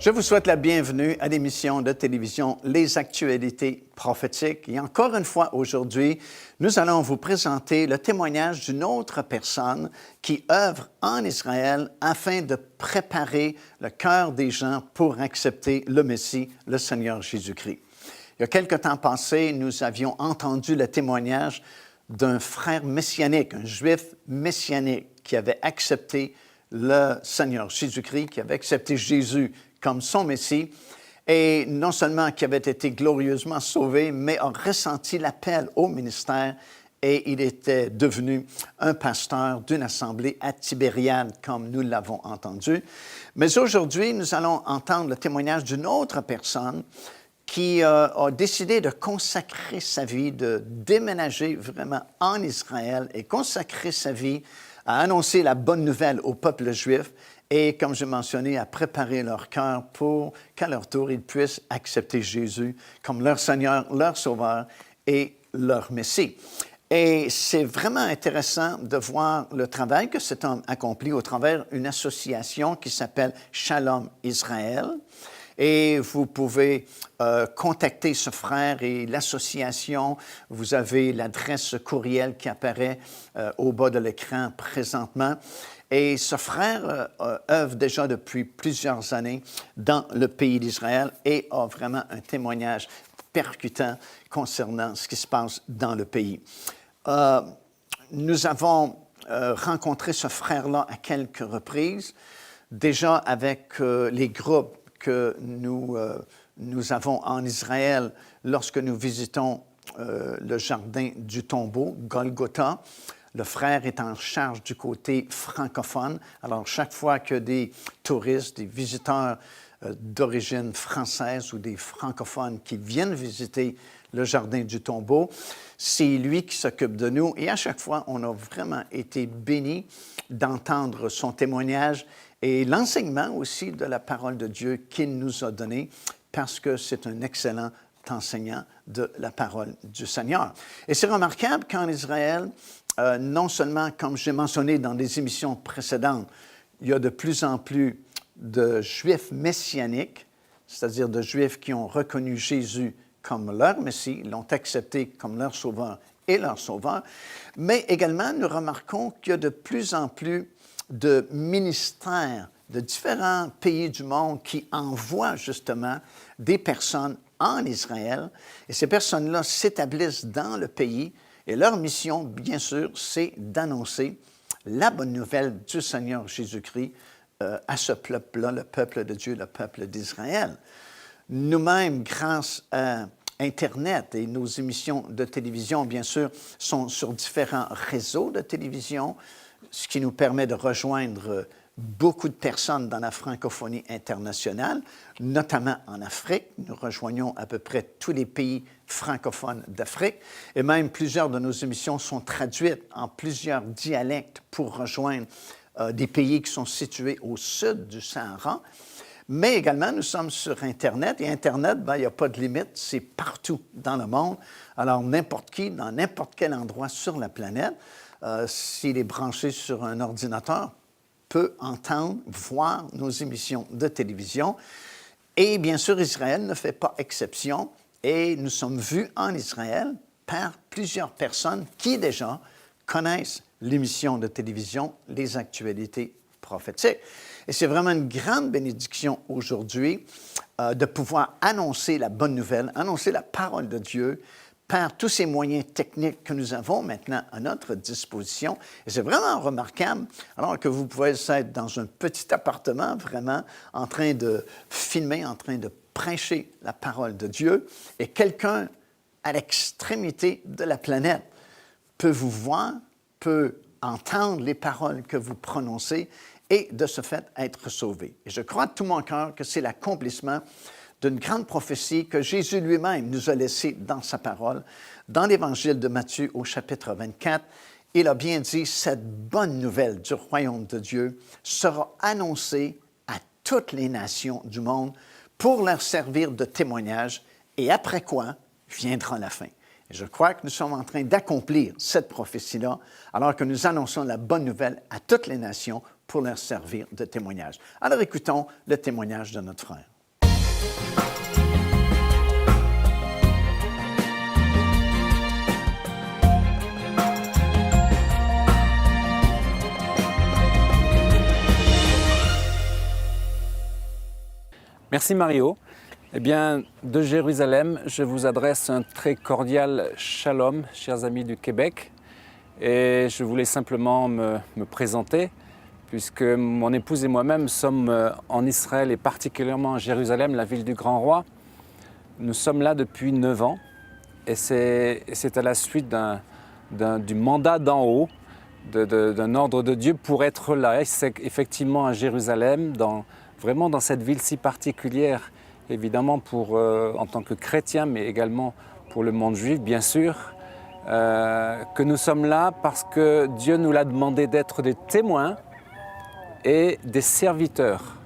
Je vous souhaite la bienvenue à l'émission de télévision Les Actualités prophétiques. Et encore une fois, aujourd'hui, nous allons vous présenter le témoignage d'une autre personne qui œuvre en Israël afin de préparer le cœur des gens pour accepter le Messie, le Seigneur Jésus-Christ. Il y a quelque temps passé, nous avions entendu le témoignage d'un frère messianique, un juif messianique qui avait accepté le Seigneur Jésus-Christ, qui avait accepté Jésus comme son Messie, et non seulement qui avait été glorieusement sauvé, mais a ressenti l'appel au ministère et il était devenu un pasteur d'une assemblée à Tibériade, comme nous l'avons entendu. Mais aujourd'hui, nous allons entendre le témoignage d'une autre personne qui a décidé de consacrer sa vie, de déménager vraiment en Israël et consacrer sa vie à annoncer la bonne nouvelle au peuple juif et, comme j'ai mentionné, à préparer leur cœur pour qu'à leur tour, ils puissent accepter Jésus comme leur Seigneur, leur Sauveur et leur Messie. Et c'est vraiment intéressant de voir le travail que cet homme accomplit au travers d'une association qui s'appelle Shalom Israël. Et vous pouvez contacter ce frère et l'association. Vous avez l'adresse courriel qui apparaît au bas de l'écran présentement. Et ce frère œuvre déjà depuis plusieurs années dans le pays d'Israël et a vraiment un témoignage percutant concernant ce qui se passe dans le pays. Nous avons rencontré ce frère-là à quelques reprises, déjà avec les groupes que nous avons en Israël lorsque nous visitons le jardin du tombeau, Golgotha. Le frère est en charge du côté francophone. Alors, chaque fois que des touristes, des visiteurs d'origine française ou des francophones qui viennent visiter le jardin du tombeau, c'est lui qui s'occupe de nous. Et à chaque fois, on a vraiment été bénis d'entendre son témoignage et l'enseignement aussi de la parole de Dieu qu'il nous a donné, parce que c'est un excellent enseignant de la parole du Seigneur. Et c'est remarquable qu'en Israël, non seulement, comme j'ai mentionné dans des émissions précédentes, il y a de plus en plus de Juifs messianiques, c'est-à-dire de Juifs qui ont reconnu Jésus comme leur Messie, l'ont accepté comme leur Sauveur et leur Sauveur, mais également nous remarquons qu'il y a de plus en plus de ministères de différents pays du monde qui envoient justement des personnes en Israël, et ces personnes-là s'établissent dans le pays, et leur mission, bien sûr, c'est d'annoncer la bonne nouvelle du Seigneur Jésus-Christ à ce peuple-là, le peuple de Dieu, le peuple d'Israël. Nous-mêmes, grâce à Internet et nos émissions de télévision, bien sûr, sont sur différents réseaux de télévision, ce qui nous permet de rejoindre beaucoup de personnes dans la francophonie internationale, notamment en Afrique. Nous rejoignons à peu près tous les pays francophones d'Afrique et même plusieurs de nos émissions sont traduites en plusieurs dialectes pour rejoindre des pays qui sont situés au sud du Sahara. Mais également, nous sommes sur Internet et Internet, il n'y a pas de limite, c'est partout dans le monde. Alors, n'importe qui, dans n'importe quel endroit sur la planète, s'il est branché sur un ordinateur, peut entendre, voir nos émissions de télévision. Et bien sûr, Israël ne fait pas exception et nous sommes vus en Israël par plusieurs personnes qui déjà connaissent l'émission de télévision Les Actualités prophétiques. Et c'est vraiment une grande bénédiction aujourd'hui de pouvoir annoncer la bonne nouvelle, annoncer la parole de Dieu par tous ces moyens techniques que nous avons maintenant à notre disposition. Et c'est vraiment remarquable, alors que vous pouvez être dans un petit appartement, vraiment en train de filmer, en train de prêcher la parole de Dieu, et quelqu'un à l'extrémité de la planète peut vous voir, peut entendre les paroles que vous prononcez et de ce fait être sauvé. Et je crois de tout mon cœur que c'est l'accomplissement d'une grande prophétie que Jésus lui-même nous a laissée dans sa parole. Dans l'Évangile de Matthieu au chapitre 24, il a bien dit « Cette bonne nouvelle du royaume de Dieu sera annoncée à toutes les nations du monde pour leur servir de témoignage, et après quoi viendra la fin. » Et je crois que nous sommes en train d'accomplir cette prophétie-là alors que nous annonçons la bonne nouvelle à toutes les nations pour leur servir de témoignage. Alors écoutons le témoignage de notre frère. Merci Mario. Eh bien, de Jérusalem, je vous adresse un très cordial shalom, chers amis du Québec. Et je voulais simplement me présenter, puisque mon épouse et moi-même sommes en Israël et particulièrement à Jérusalem, la ville du Grand Roi. Nous sommes là depuis 9 ans et c'est à la suite du mandat d'en haut, d'un ordre de Dieu pour être là. C'est effectivement à Jérusalem, vraiment dans cette ville si particulière, évidemment en tant que chrétien, mais également pour le monde juif, bien sûr, que nous sommes là parce que Dieu nous l'a demandé d'être des témoins et des serviteurs.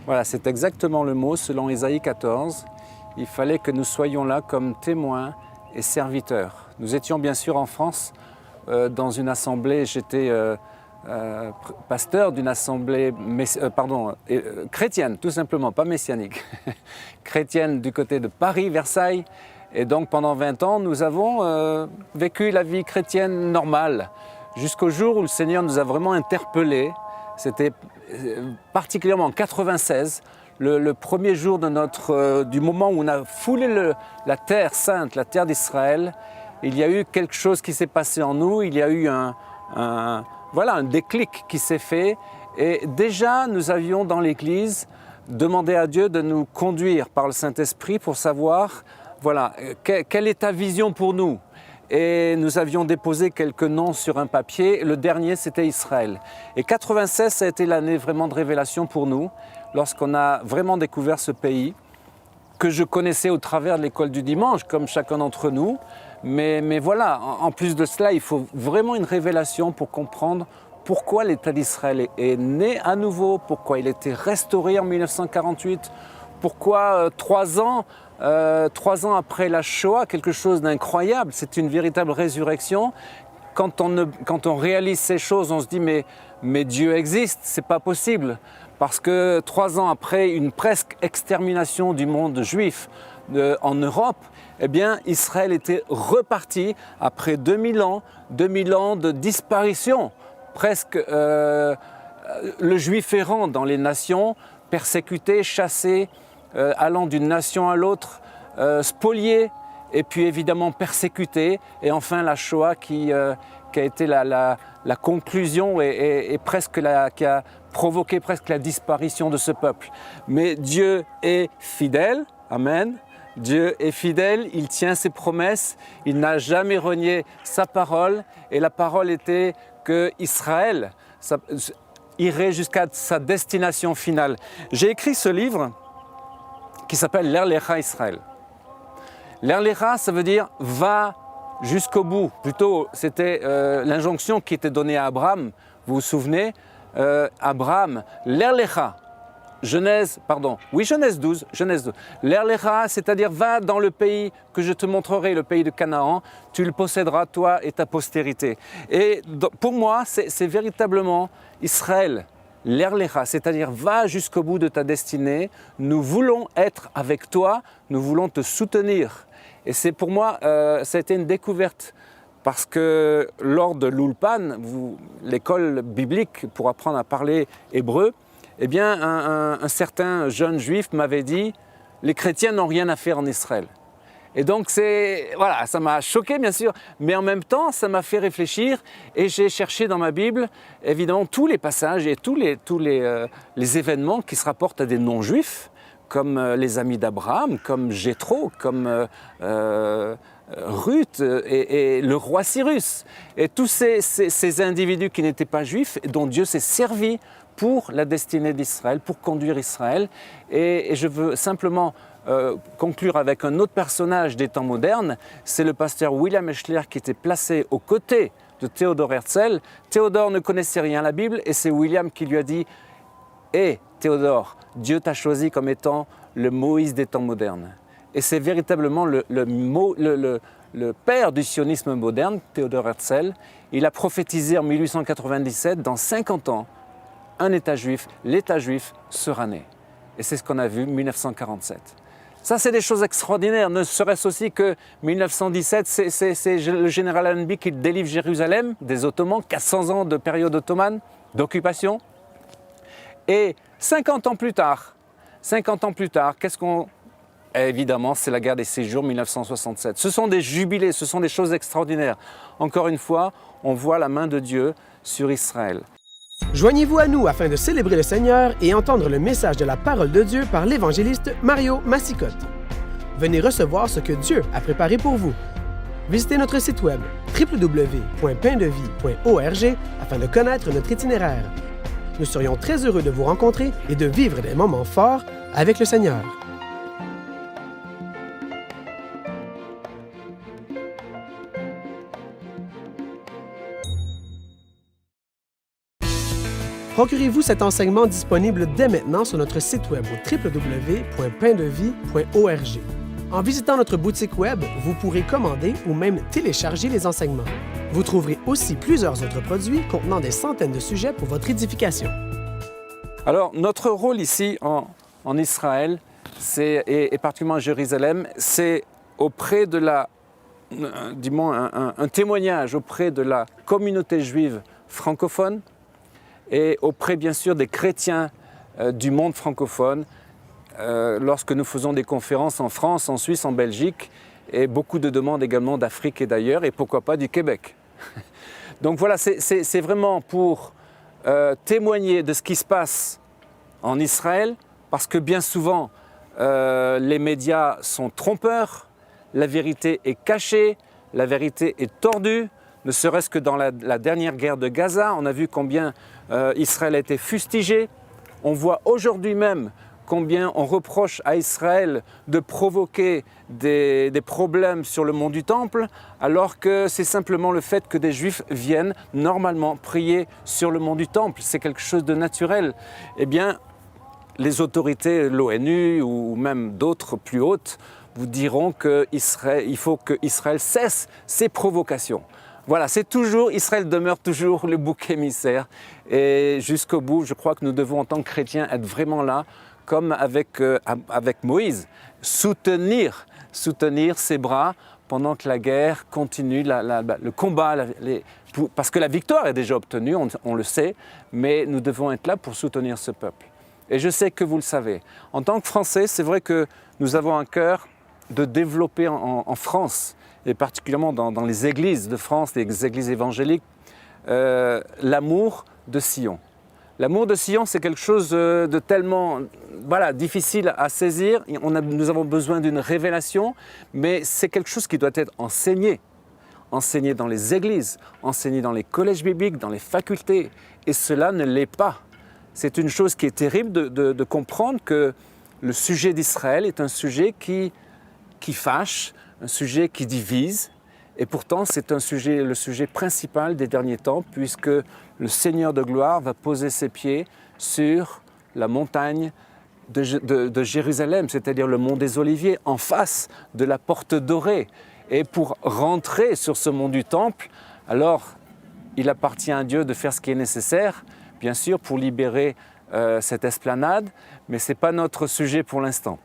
Voilà, c'est exactement le mot, selon Ésaïe 14. Il fallait que nous soyons là comme témoins et serviteurs. Nous étions bien sûr en France, dans une assemblée, j'étais pasteur d'une assemblée chrétienne, tout simplement, pas messianique, chrétienne du côté de Paris, Versailles. Et donc pendant 20 ans, nous avons vécu la vie chrétienne normale, jusqu'au jour où le Seigneur nous a vraiment interpellés. C'était particulièrement en 96, le premier jour du moment où on a foulé la terre sainte, la terre d'Israël. Il y a eu quelque chose qui s'est passé en nous, il y a eu un déclic qui s'est fait. Et déjà, nous avions dans l'Église demandé à Dieu de nous conduire par le Saint-Esprit pour savoir, quelle est ta vision pour nous? Et nous avions déposé quelques noms sur un papier. Le dernier, c'était Israël. Et 96, ça a été l'année vraiment de révélation pour nous, lorsqu'on a vraiment découvert ce pays que je connaissais au travers de l'école du dimanche, comme chacun d'entre nous. Mais voilà, en plus de cela, il faut vraiment une révélation pour comprendre pourquoi l'État d'Israël est né à nouveau, pourquoi il a été restauré en 1948, pourquoi 3 ans après la Shoah, quelque chose d'incroyable, c'est une véritable résurrection. Quand on réalise ces choses, on se dit mais Dieu existe, c'est pas possible. Parce que 3 ans après une presque extermination du monde juif en Europe, eh bien Israël était reparti après 2000 ans de disparition. Presque le juif errant dans les nations, persécuté, chassé, allant d'une nation à l'autre, spolié, et puis évidemment persécuté, et enfin la Shoah qui a été la conclusion et qui a provoqué presque la disparition de ce peuple. Mais Dieu est fidèle, amen. Dieu est fidèle, il tient ses promesses, il n'a jamais renié sa parole, et la parole était que Israël irait jusqu'à sa destination finale. J'ai écrit ce livre qui s'appelle L'Er Lecha Israël. L'Er Lecha, ça veut dire va jusqu'au bout. Plutôt, c'était l'injonction qui était donnée à Abraham. Vous vous souvenez, Abraham, L'Er Lecha, Genèse 12. L'Er Lecha, c'est-à-dire va dans le pays que je te montrerai, le pays de Canaan, tu le posséderas, toi et ta postérité. Et pour moi, c'est véritablement Israël. L'Er Lecha, c'est-à-dire va jusqu'au bout de ta destinée, nous voulons être avec toi, nous voulons te soutenir. Et c'est pour moi, ça a été une découverte, parce que lors de l'Ulpan, l'école biblique pour apprendre à parler hébreu, eh bien un certain jeune juif m'avait dit « les chrétiens n'ont rien à faire en Israël ». Et donc ça m'a choqué bien sûr, mais en même temps ça m'a fait réfléchir et j'ai cherché dans ma Bible évidemment tous les passages et tous les événements qui se rapportent à des non-juifs, comme les amis d'Abraham, comme Jéthro, comme Ruth et le roi Cyrus. Et tous ces individus qui n'étaient pas juifs, dont Dieu s'est servi pour la destinée d'Israël, pour conduire Israël. Et je veux simplement conclure avec un autre personnage des temps modernes, c'est le pasteur William Eschler qui était placé aux côtés de Théodore Herzl. Théodore ne connaissait rien à la Bible et c'est William qui lui a dit « Hé Théodore, Dieu t'a choisi comme étant le Moïse des temps modernes ». Et c'est véritablement le père du sionisme moderne, Théodore Herzl. Il a prophétisé en 1897, dans 50 ans, un État juif, l'État juif sera né. Et c'est ce qu'on a vu en 1947. Ça, c'est des choses extraordinaires, ne serait-ce aussi que 1917, c'est le général Allenby qui délivre Jérusalem des Ottomans, 400 ans de période ottomane, d'occupation. Et 50 ans plus tard, qu'est-ce qu'on... Évidemment, c'est la guerre des 6 jours, 1967. Ce sont des jubilés, ce sont des choses extraordinaires. Encore une fois, on voit la main de Dieu sur Israël. Joignez-vous à nous afin de célébrer le Seigneur et entendre le message de la parole de Dieu par l'évangéliste Mario Massicotte. Venez recevoir ce que Dieu a préparé pour vous. Visitez notre site web www.paindevie.org afin de connaître notre itinéraire. Nous serions très heureux de vous rencontrer et de vivre des moments forts avec le Seigneur. Procurez-vous cet enseignement disponible dès maintenant sur notre site web au www.paindevie.org. En visitant notre boutique web, vous pourrez commander ou même télécharger les enseignements. Vous trouverez aussi plusieurs autres produits contenant des centaines de sujets pour votre édification. Alors, notre rôle ici en Israël, et particulièrement à Jérusalem, c'est auprès de un témoignage auprès de la communauté juive francophone, et auprès bien sûr des chrétiens du monde francophone lorsque nous faisons des conférences en France, en Suisse, en Belgique et beaucoup de demandes également d'Afrique et d'ailleurs et pourquoi pas du Québec. Donc voilà, c'est vraiment pour témoigner de ce qui se passe en Israël parce que bien souvent les médias sont trompeurs, la vérité est cachée, la vérité est tordue. Ne serait-ce que dans la dernière guerre de Gaza, on a vu combien Israël a été fustigé. On voit aujourd'hui même combien on reproche à Israël de provoquer des problèmes sur le mont du Temple, alors que c'est simplement le fait que des Juifs viennent normalement prier sur le mont du Temple. C'est quelque chose de naturel. Eh bien, les autorités, l'ONU ou même d'autres plus hautes, vous diront qu'il faut qu'Israël cesse ses provocations. Voilà, Israël demeure toujours le bouc émissaire et jusqu'au bout, je crois que nous devons en tant que chrétiens être vraiment là, comme avec Moïse, soutenir ses bras pendant que la guerre continue, le combat, parce que la victoire est déjà obtenue, on le sait, mais nous devons être là pour soutenir ce peuple. Et je sais que vous le savez. En tant que Français, c'est vrai que nous avons un cœur de développer en France, et particulièrement dans les églises de France, les églises évangéliques, l'amour de Sion. L'amour de Sion, c'est quelque chose de tellement difficile à saisir. Nous avons besoin d'une révélation, mais c'est quelque chose qui doit être enseigné dans les églises, enseigné dans les collèges bibliques, dans les facultés. Et cela ne l'est pas. C'est une chose qui est terrible de comprendre que le sujet d'Israël est un sujet qui fâche, un sujet qui divise, et pourtant c'est le sujet principal des derniers temps, puisque le Seigneur de gloire va poser ses pieds sur la montagne de Jérusalem, c'est-à-dire le mont des Oliviers, en face de la porte dorée. Et pour rentrer sur ce mont du Temple, alors il appartient à Dieu de faire ce qui est nécessaire, bien sûr, pour libérer cette esplanade, mais ce n'est pas notre sujet pour l'instant.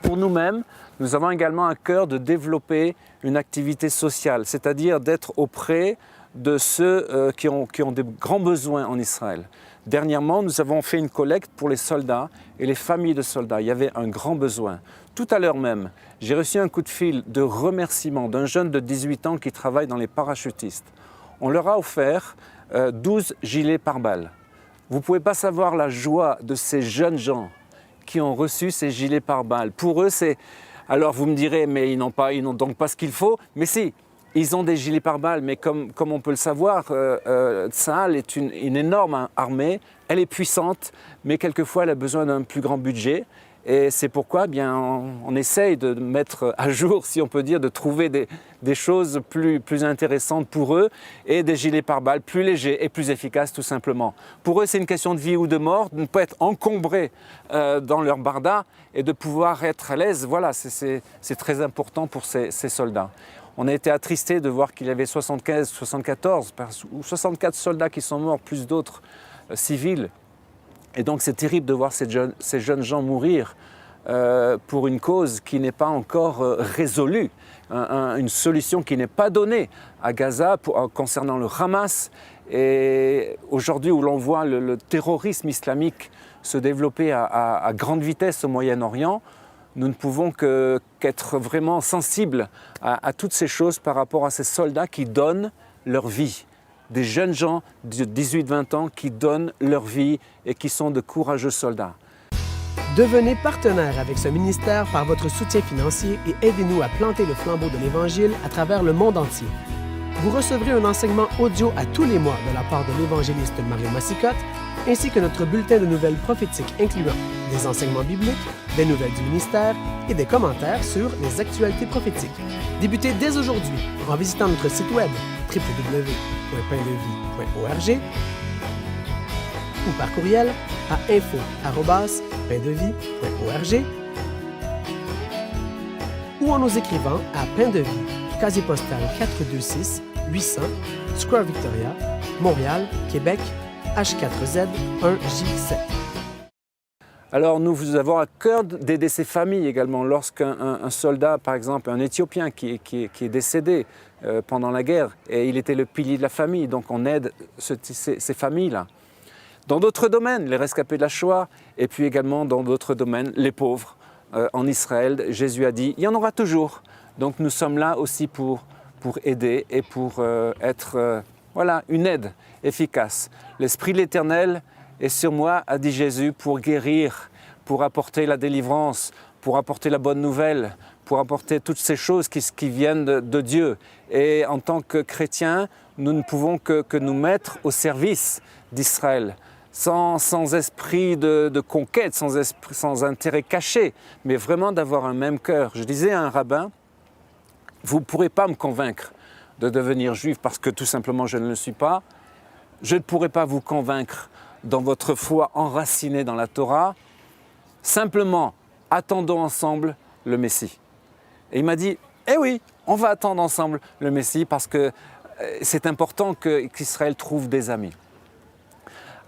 Pour nous-mêmes, nous avons également un cœur de développer une activité sociale, c'est-à-dire d'être auprès de ceux qui ont des grands besoins en Israël. Dernièrement, nous avons fait une collecte pour les soldats et les familles de soldats. Il y avait un grand besoin. Tout à l'heure même, j'ai reçu un coup de fil de remerciement d'un jeune de 18 ans qui travaille dans les parachutistes. On leur a offert 12 gilets pare-balles. Vous ne pouvez pas savoir la joie de ces jeunes gens qui ont reçu ces gilets pare-balles. Pour eux, c'est... Alors vous me direz, mais ils n'ont donc pas ce qu'il faut. Mais si, ils ont des gilets pare-balles, mais comme on peut le savoir, Tsahal est une énorme armée, elle est puissante, mais quelquefois elle a besoin d'un plus grand budget. Et c'est pourquoi on essaye de mettre à jour, si on peut dire, de trouver des choses plus intéressantes pour eux et des gilets pare-balles plus légers et plus efficaces tout simplement. Pour eux, c'est une question de vie ou de mort, de ne pas être encombrés dans leur barda et de pouvoir être à l'aise. Voilà, c'est très important pour ces soldats. On a été attristés de voir qu'il y avait 74 ou 64 soldats qui sont morts, plus d'autres civils, Et donc c'est terrible de voir ces jeunes gens mourir pour une cause qui n'est pas encore résolue, une solution qui n'est pas donnée à Gaza concernant le Hamas. Et aujourd'hui où l'on voit le terrorisme islamique se développer à grande vitesse au Moyen-Orient, nous ne pouvons qu'être vraiment sensibles à toutes ces choses par rapport à ces soldats qui donnent leur vie. Des jeunes gens de 18-20 ans qui donnent leur vie et qui sont de courageux soldats. Devenez partenaire avec ce ministère par votre soutien financier et aidez-nous à planter le flambeau de l'Évangile à travers le monde entier. Vous recevrez un enseignement audio à tous les mois de la part de l'évangéliste Mario Massicotte, ainsi que notre bulletin de nouvelles prophétiques incluant des enseignements bibliques, des nouvelles du ministère et des commentaires sur les actualités prophétiques. Débutez dès aujourd'hui en visitant notre site web www.paindevie.org ou par courriel à info@paindevie.org ou en nous écrivant à Pain de Vie, casier postal 426 800, Square Victoria, Montréal, Québec, H4Z 1J7. Alors nous avons à cœur d'aider ces familles également. Lorsqu'un soldat, par exemple un Éthiopien qui est décédé pendant la guerre, et il était le pilier de la famille, donc on aide ces familles-là. Dans d'autres domaines, les rescapés de la Shoah, et puis également dans d'autres domaines, les pauvres. En Israël, Jésus a dit, il y en aura toujours. Donc nous sommes là aussi pour aider et pour être une aide efficace. L'Esprit de l'Éternel est sur moi, a dit Jésus, pour guérir, pour apporter la délivrance, pour apporter la bonne nouvelle, pour apporter toutes ces choses qui viennent de Dieu. Et en tant que chrétiens, nous ne pouvons que nous mettre au service d'Israël, sans esprit de conquête, sans intérêt caché, mais vraiment d'avoir un même cœur. Je disais à un rabbin, vous ne pourrez pas me convaincre de devenir juif parce que tout simplement je ne le suis pas. Je ne pourrai pas vous convaincre dans votre foi enracinée dans la Torah. Simplement, attendons ensemble le Messie. Et il m'a dit, eh oui, on va attendre ensemble le Messie parce que c'est important qu'Israël trouve des amis.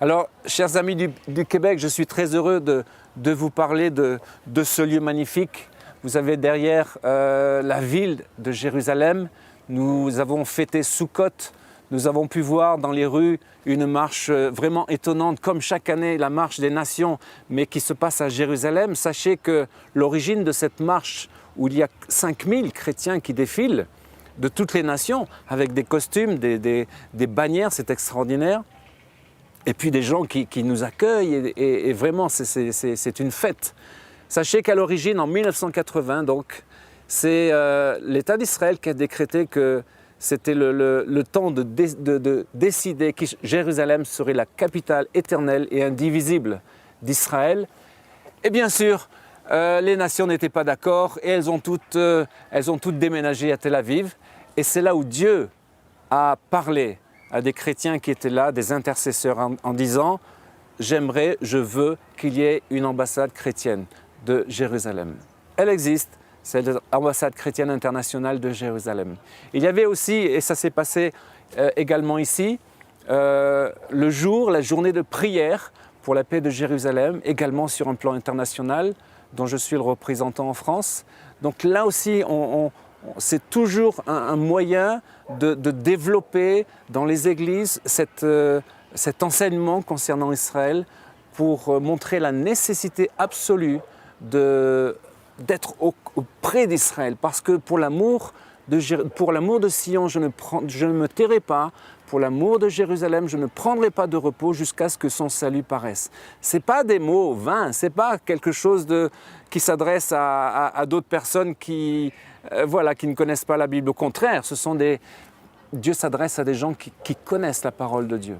Alors, chers amis du Québec, je suis très heureux de vous parler de ce lieu magnifique. Vous avez derrière la ville de Jérusalem. Nous avons fêté Sukkot. Nous avons pu voir dans les rues une marche vraiment étonnante, comme chaque année la marche des nations, mais qui se passe à Jérusalem. Sachez que l'origine de cette marche, où il y a 5000 chrétiens qui défilent de toutes les nations, avec des costumes, des bannières, c'est extraordinaire. Et puis des gens qui nous accueillent, et vraiment c'est une fête. Sachez qu'à l'origine, en 1980, donc, c'est l'État d'Israël qui a décrété que c'était le temps de décider que Jérusalem serait la capitale éternelle et indivisible d'Israël. Et bien sûr, les nations n'étaient pas d'accord et elles ont toutes déménagé à Tel Aviv. Et c'est là où Dieu a parlé à des chrétiens qui étaient là, des intercesseurs, en disant « je veux qu'il y ait une ambassade chrétienne de Jérusalem ». Elle existe, c'est l'ambassade chrétienne internationale de Jérusalem. Il y avait aussi, et ça s'est passé également ici, la journée de prière pour la paix de Jérusalem, également sur un plan international, dont je suis le représentant en France. Donc là aussi, c'est toujours un moyen de développer dans les églises cet enseignement concernant Israël pour montrer la nécessité absolue d'être auprès d'Israël. Parce que pour l'amour de Sion, je ne me tairai pas. Pour l'amour de Jérusalem, je ne prendrai pas de repos jusqu'à ce que son salut paraisse. Ce n'est pas des mots vains, ce n'est pas quelque chose qui s'adresse à d'autres personnes qui ne connaissent pas la Bible. Au contraire, Dieu s'adresse à des gens qui connaissent la parole de Dieu.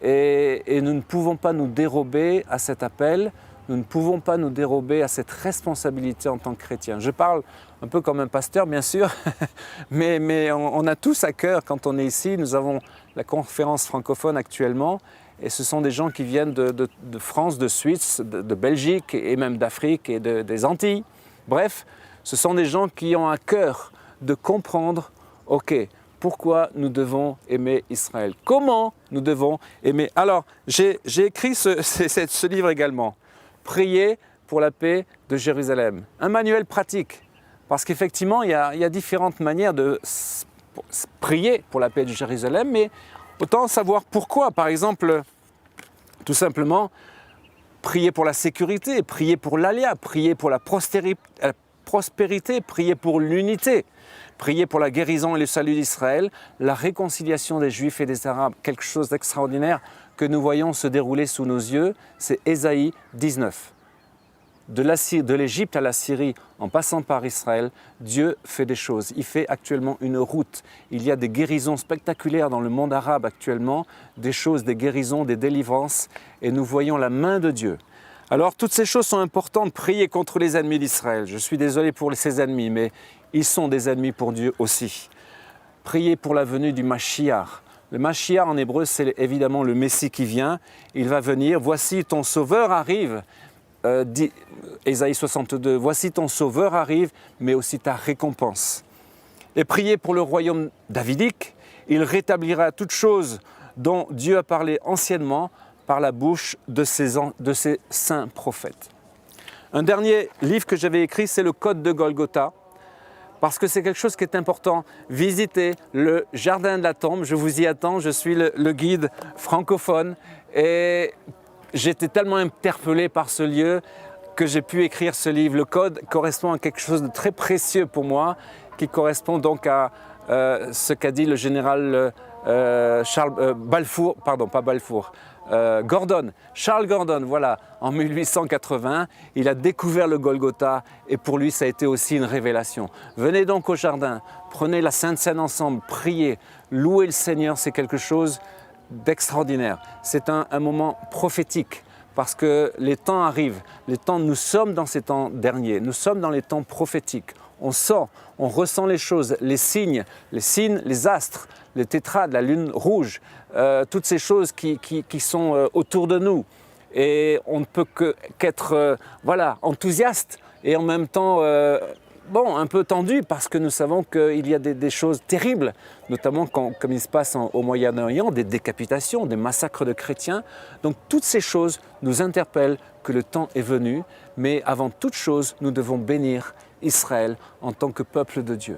Et nous ne pouvons pas nous dérober à cet appel, nous ne pouvons pas nous dérober à cette responsabilité en tant que chrétiens. Je parle un peu comme un pasteur, bien sûr, mais on a tous à cœur, quand on est ici, nous avons la conférence francophone actuellement, et ce sont des gens qui viennent de France, de Suisse, de Belgique, et même d'Afrique et des Antilles. Bref, ce sont des gens qui ont à cœur de comprendre, ok, pourquoi nous devons aimer Israël. Comment nous devons aimer. Alors, j'ai écrit ce livre également. Prier pour la paix de Jérusalem. Un manuel pratique. Parce qu'effectivement, il y a différentes manières de prier pour la paix de Jérusalem, mais autant savoir pourquoi. Par exemple, tout simplement, prier pour la sécurité, prier pour l'aléa, prier pour la prospérité, prier pour l'unité, prier pour la guérison et le salut d'Israël, la réconciliation des Juifs et des Arabes, quelque chose d'extraordinaire que nous voyons se dérouler sous nos yeux, c'est Ésaïe 19. De l'Égypte à la Syrie, en passant par Israël, Dieu fait des choses. Il fait actuellement une route. Il y a des guérisons spectaculaires dans le monde arabe actuellement, des choses, des guérisons, des délivrances, et nous voyons la main de Dieu. Alors, toutes ces choses sont importantes. Prier contre les ennemis d'Israël. Je suis désolé pour ces ennemis, mais ils sont des ennemis pour Dieu aussi. Prier pour la venue du Mashiach. Le Mashiach en hébreu, c'est évidemment le Messie qui vient. Il va venir. Voici ton sauveur arrive. Dit Ésaïe 62, voici ton sauveur arrive, mais aussi ta récompense. Et priez pour le royaume davidique, il rétablira toutes choses dont Dieu a parlé anciennement par la bouche de ses saints prophètes. Un dernier livre que j'avais écrit, c'est le Code de Golgotha, parce que c'est quelque chose qui est important. Visitez le jardin de la tombe, je vous y attends, je suis le guide francophone, et j'étais tellement interpellé par ce lieu que j'ai pu écrire ce livre. Le code correspond à quelque chose de très précieux pour moi, qui correspond donc à ce qu'a dit le général Gordon. Charles Gordon, voilà, en 1880, il a découvert le Golgotha et pour lui ça a été aussi une révélation. Venez donc au jardin, prenez la Sainte Seine ensemble, priez, louez le Seigneur, c'est quelque chose d'extraordinaire. C'est un moment prophétique parce que les temps arrivent. Nous sommes dans ces temps derniers. Nous sommes dans les temps prophétiques. On sent, on ressent les choses, les signes, les astres, les tétrades, la lune rouge, toutes ces choses qui sont autour de nous. Et on ne peut qu'être enthousiaste et en même temps un peu tendu parce que nous savons qu'il y a des choses terribles, notamment comme il se passe au Moyen-Orient, des décapitations, des massacres de chrétiens. Donc toutes ces choses nous interpellent que le temps est venu, mais avant toute chose, nous devons bénir Israël en tant que peuple de Dieu.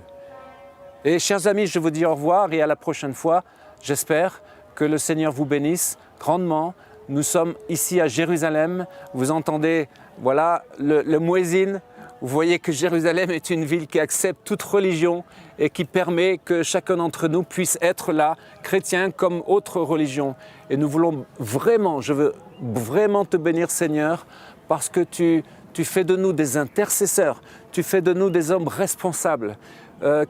Et chers amis, je vous dis au revoir et à la prochaine fois. J'espère que le Seigneur vous bénisse grandement. Nous sommes ici à Jérusalem. Vous entendez, voilà, le muezzin. Vous voyez que Jérusalem est une ville qui accepte toute religion et qui permet que chacun d'entre nous puisse être là, chrétien comme autre religion. Et nous voulons vraiment, je veux vraiment te bénir Seigneur, parce que tu fais de nous des intercesseurs, tu fais de nous des hommes responsables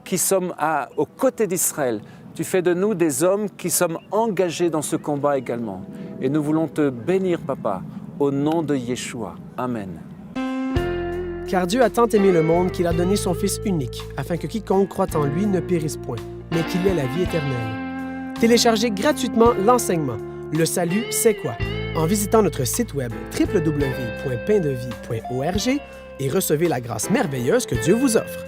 qui sommes aux côtés d'Israël. Tu fais de nous des hommes qui sommes engagés dans ce combat également. Et nous voulons te bénir, Papa, au nom de Yeshua. Amen. Car Dieu a tant aimé le monde qu'il a donné son Fils unique, afin que quiconque croit en lui ne périsse point, mais qu'il ait la vie éternelle. Téléchargez gratuitement l'enseignement « Le salut, c'est quoi ?» en visitant notre site web www.paindevie.org et recevez la grâce merveilleuse que Dieu vous offre.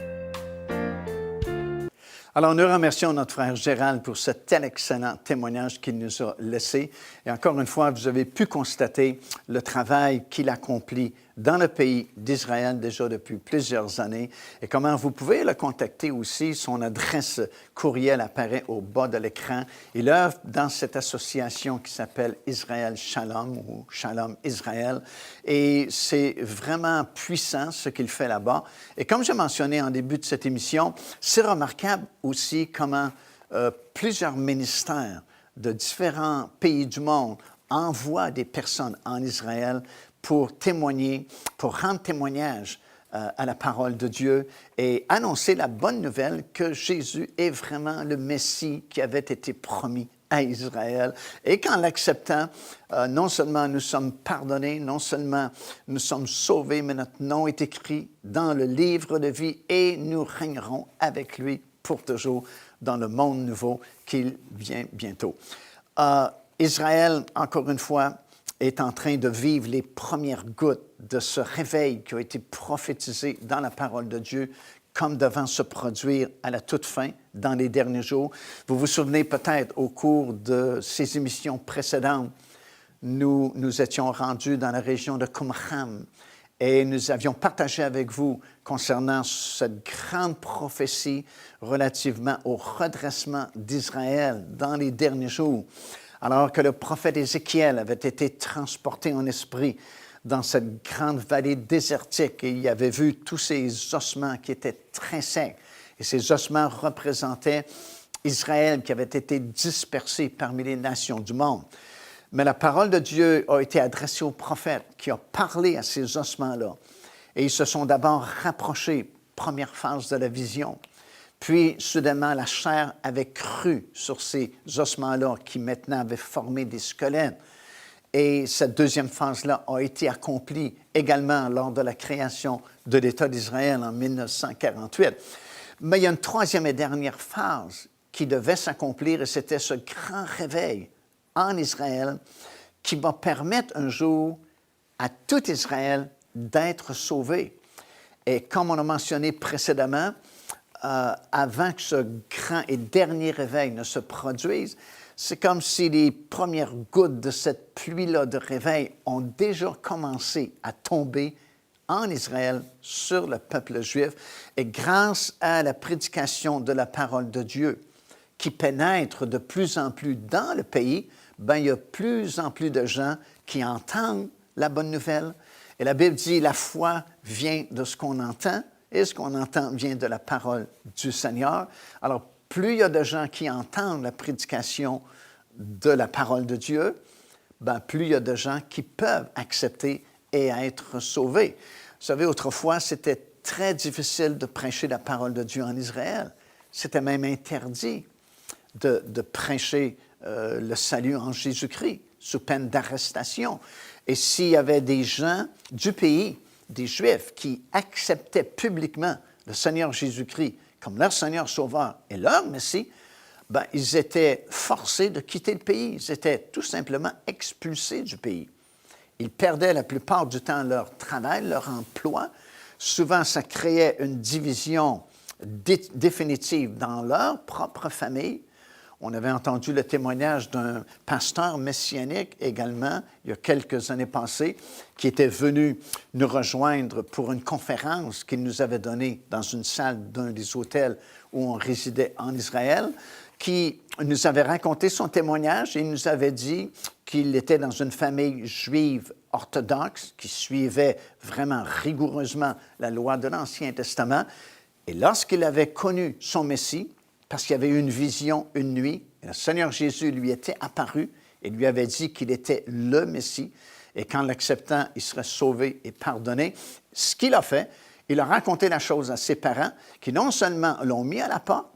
Alors, nous remercions notre frère Gérald pour ce tel excellent témoignage qu'il nous a laissé. Et encore une fois, vous avez pu constater le travail qu'il accomplit dans le pays d'Israël déjà depuis plusieurs années et comment vous pouvez le contacter aussi. Son adresse courriel apparaît au bas de l'écran. Il œuvre dans cette association qui s'appelle Israël Shalom ou Shalom Israël et c'est vraiment puissant ce qu'il fait là-bas. Et comme j'ai mentionné en début de cette émission, c'est remarquable aussi comment plusieurs ministères de différents pays du monde envoient des personnes en Israël pour témoigner, pour rendre témoignage à la parole de Dieu et annoncer la bonne nouvelle que Jésus est vraiment le Messie qui avait été promis à Israël et qu'en l'acceptant, non seulement nous sommes pardonnés, non seulement nous sommes sauvés, mais notre nom est écrit dans le livre de vie et nous régnerons avec lui pour toujours dans le monde nouveau qu'il vient bientôt. Israël, encore une fois, est en train de vivre les premières gouttes de ce réveil qui a été prophétisé dans la parole de Dieu comme devant se produire à la toute fin, dans les derniers jours. Vous vous souvenez peut-être au cours de ces émissions précédentes, nous étions rendus dans la région de Qumran et nous avions partagé avec vous concernant cette grande prophétie relativement au redressement d'Israël dans les derniers jours, alors que le prophète Ézéchiel avait été transporté en esprit dans cette grande vallée désertique et il avait vu tous ces ossements qui étaient très secs. Et ces ossements représentaient Israël qui avait été dispersé parmi les nations du monde. Mais la parole de Dieu a été adressée au prophète qui a parlé à ces ossements-là. Et ils se sont d'abord rapprochés, première phase de la vision. Puis, soudainement, la chair avait cru sur ces ossements-là qui maintenant avaient formé des squelettes. Et cette deuxième phase-là a été accomplie également lors de la création de l'État d'Israël en 1948. Mais il y a une troisième et dernière phase qui devait s'accomplir et c'était ce grand réveil en Israël qui va permettre un jour à tout Israël d'être sauvé. Et comme on a mentionné précédemment, avant que ce grand et dernier réveil ne se produise, c'est comme si les premières gouttes de cette pluie-là de réveil ont déjà commencé à tomber en Israël sur le peuple juif. Et grâce à la prédication de la parole de Dieu qui pénètre de plus en plus dans le pays, il y a plus en plus de gens qui entendent la bonne nouvelle. Et la Bible dit, la foi vient de ce qu'on entend et ce qu'on entend vient de la parole du Seigneur. Alors, plus il y a de gens qui entendent la prédication de la parole de Dieu, plus il y a de gens qui peuvent accepter et être sauvés. Vous savez, autrefois, c'était très difficile de prêcher la parole de Dieu en Israël. C'était même interdit de prêcher le salut en Jésus-Christ, sous peine d'arrestation. Et s'il y avait des gens du pays, des Juifs, qui acceptaient publiquement le Seigneur Jésus-Christ comme leur Seigneur Sauveur et leur Messie, ils étaient forcés de quitter le pays. Ils étaient tout simplement expulsés du pays. Ils perdaient la plupart du temps leur travail, leur emploi. Souvent, ça créait une division définitive dans leur propre famille. On avait entendu le témoignage d'un pasteur messianique également, il y a quelques années passées, qui était venu nous rejoindre pour une conférence qu'il nous avait donnée dans une salle d'un des hôtels où on résidait en Israël, qui nous avait raconté son témoignage et il nous avait dit qu'il était dans une famille juive orthodoxe qui suivait vraiment rigoureusement la loi de l'Ancien Testament. Et lorsqu'il avait connu son Messie, parce qu'il avait eu une vision une nuit, et le Seigneur Jésus lui était apparu et lui avait dit qu'il était le Messie et qu'en l'acceptant, il serait sauvé et pardonné. Ce qu'il a fait, il a raconté la chose à ses parents qui non seulement l'ont mis à la porte,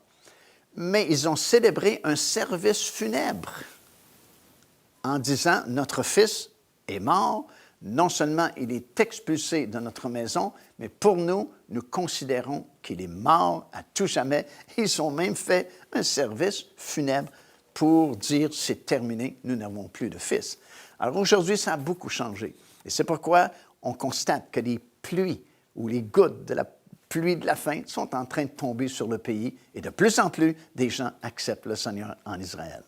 mais ils ont célébré un service funèbre en disant « Notre fils est mort, non seulement il est expulsé de notre maison, mais pour nous, nous considérons qu'il est mort à tout jamais. » Ils ont même fait un service funèbre pour dire « C'est terminé, nous n'avons plus de fils. » Alors aujourd'hui, ça a beaucoup changé. Et c'est pourquoi on constate que les pluies ou les gouttes de la pluie de la fin sont en train de tomber sur le pays et de plus en plus des gens acceptent le Seigneur en Israël.